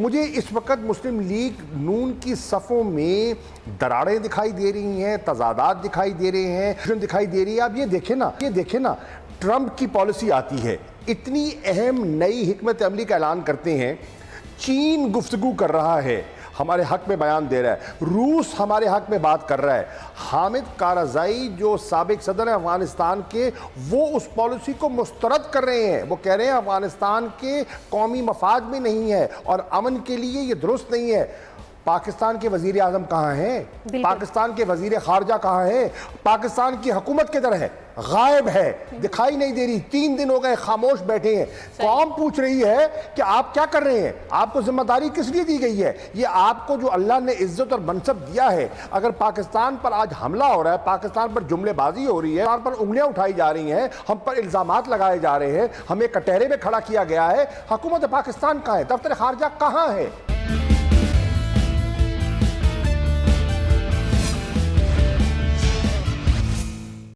मुझे इस वक्त मुस्लिम लीग नून की सफ़ों में दरारें दिखाई दे रही हैं, तजादात दिखाई दे रहे हैं, दिखाई दे रही है। आप ये देखें ना, ट्रंप की पॉलिसी आती है, इतनी अहम नई हिकमत अमली का ऐलान करते हैं, चीन गुफ्तगू कर रहा है, हमारे हक में बयान दे रहा है, रूस हमारे हक में बात कर रहा है, हामिद कारज़ाई जो साबिक सदर है अफगानिस्तान के, वो उस पॉलिसी को मुस्तरद कर रहे हैं। वो कह रहे हैं अफगानिस्तान के कौमी मफाद में नहीं है और अमन के लिए ये दुरुस्त नहीं है। पाकिस्तान के वजीर आजम कहाँ हैं? पाकिस्तान के वजीर खारजा कहाँ हैं? पाकिस्तान की हुकूमत किधर है? गायब है, दिखाई नहीं दे रही। 3 दिन हो गए खामोश बैठे हैं। कौम पूछ रही है कि आप क्या कर रहे हैं? आपको जिम्मेदारी किस लिए दी गई है? ये आपको जो अल्लाह ने इज्जत और मनसब दिया है, अगर पाकिस्तान पर आज हमला हो रहा है, पाकिस्तान पर जुमलेबाजी हो रही है, पाकिस्तान पर उंगलियां उठाई जा रही हैं, हम पर इल्जामात लगाए जा रहे हैं, हमें कटहरे में खड़ा किया गया है, हुकूमत पाकिस्तान कहाँ है? दफ्तर खारजा कहाँ है?